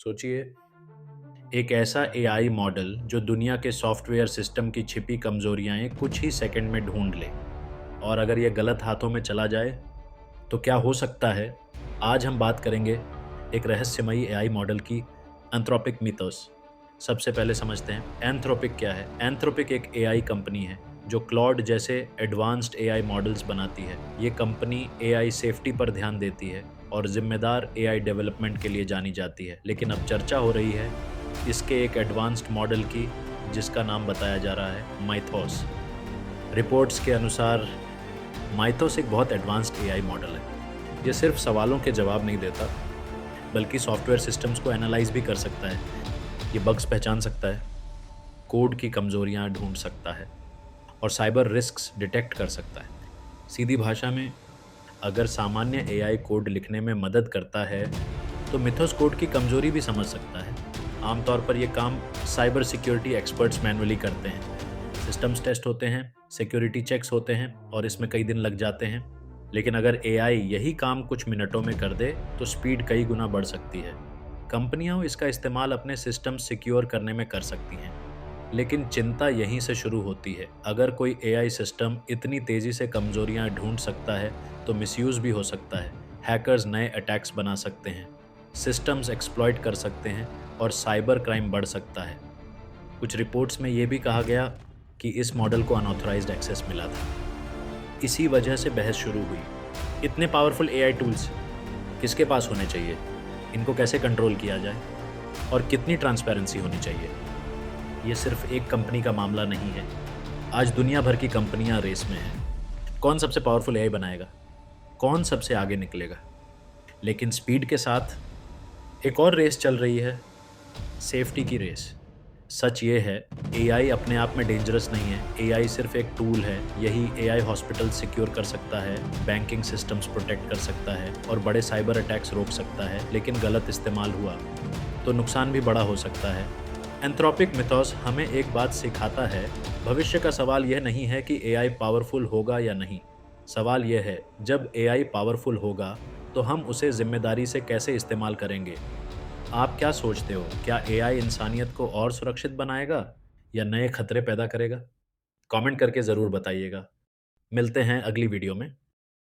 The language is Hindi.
सोचिए, एक ऐसा एआई मॉडल जो दुनिया के सॉफ्टवेयर सिस्टम की छिपी कमजोरियां कुछ ही सेकंड में ढूंढ ले। और अगर ये गलत हाथों में चला जाए तो क्या हो सकता है। आज हम बात करेंगे एक रहस्यमयी एआई मॉडल की, एंथ्रोपिक मिथोस। सबसे पहले समझते हैं एंथ्रोपिक क्या है। एंथ्रोपिक एक एआई कंपनी है जो क्लॉड जैसे एडवांस्ड एआई मॉडल्स बनाती है। ये कंपनी एआई सेफ्टी पर ध्यान देती है और जिम्मेदार एआई डेवलपमेंट के लिए जानी जाती है। लेकिन अब चर्चा हो रही है इसके एक एडवांस्ड मॉडल की, जिसका नाम बताया जा रहा है माइथोस। रिपोर्ट्स के अनुसार माइथोस एक बहुत एडवांस्ड एआई मॉडल है। ये सिर्फ सवालों के जवाब नहीं देता, बल्कि सॉफ्टवेयर सिस्टम्स को एनालाइज भी कर सकता है। ये बग्स पहचान सकता है, कोड की कमजोरियां ढूंढ सकता है और साइबर रिस्क्स डिटेक्ट कर सकता है। सीधी भाषा में, अगर सामान्य एआई कोड लिखने में मदद करता है तो मिथोस कोड की कमजोरी भी समझ सकता है। आमतौर पर यह काम साइबर सिक्योरिटी एक्सपर्ट्स मैनुअली करते हैं। सिस्टम्स टेस्ट होते हैं, सिक्योरिटी चेक्स होते हैं और इसमें कई दिन लग जाते हैं। लेकिन अगर एआई यही काम कुछ मिनटों में कर दे तो स्पीड कई गुना बढ़ सकती है। कंपनियां इसका इस्तेमाल अपने सिस्टम सिक्योर करने में कर सकती हैं। लेकिन चिंता यहीं से शुरू होती है। अगर कोई एआई सिस्टम इतनी तेजी से कमजोरियां ढूंढ सकता है तो मिसयूज भी हो सकता है। हैकर्स नए अटैक्स बना सकते हैं, सिस्टम्स एक्सप्लॉइट कर सकते हैं और साइबर क्राइम बढ़ सकता है। कुछ रिपोर्ट्स में यह भी कहा गया कि इस मॉडल को अनऑथराइज्ड एक्सेस मिला था। इसी वजह से बहस शुरू हुई। इतने पावरफुल एआई टूल्स किसके पास होने चाहिए, इनको कैसे कंट्रोल किया जाए और कितनी ट्रांसपेरेंसी होनी चाहिए। ये सिर्फ एक कंपनी का मामला नहीं है। आज दुनिया भर की कंपनियां रेस में हैं। कौन सबसे पावरफुल एआई बनाएगा, कौन सबसे आगे निकलेगा। लेकिन स्पीड के साथ एक और रेस चल रही है, सेफ्टी की रेस। सच ये है, एआई अपने आप में डेंजरस नहीं है। एआई सिर्फ एक टूल है। यही एआई हॉस्पिटल सिक्योर कर सकता है, बैंकिंग सिस्टम्स प्रोटेक्ट कर सकता है और बड़े साइबर अटैक्स रोक सकता है। लेकिन गलत इस्तेमाल हुआ तो नुकसान भी बड़ा हो सकता है। एंथ्रोपिक मिथोस हमें एक बात सिखाता है, भविष्य का सवाल यह नहीं है कि एआई पावरफुल होगा या नहीं। सवाल यह है, जब एआई पावरफुल होगा तो हम उसे जिम्मेदारी से कैसे इस्तेमाल करेंगे। आप क्या सोचते हो, क्या एआई इंसानियत को और सुरक्षित बनाएगा या नए खतरे पैदा करेगा? कमेंट करके ज़रूर बताइएगा। मिलते हैं अगली वीडियो में।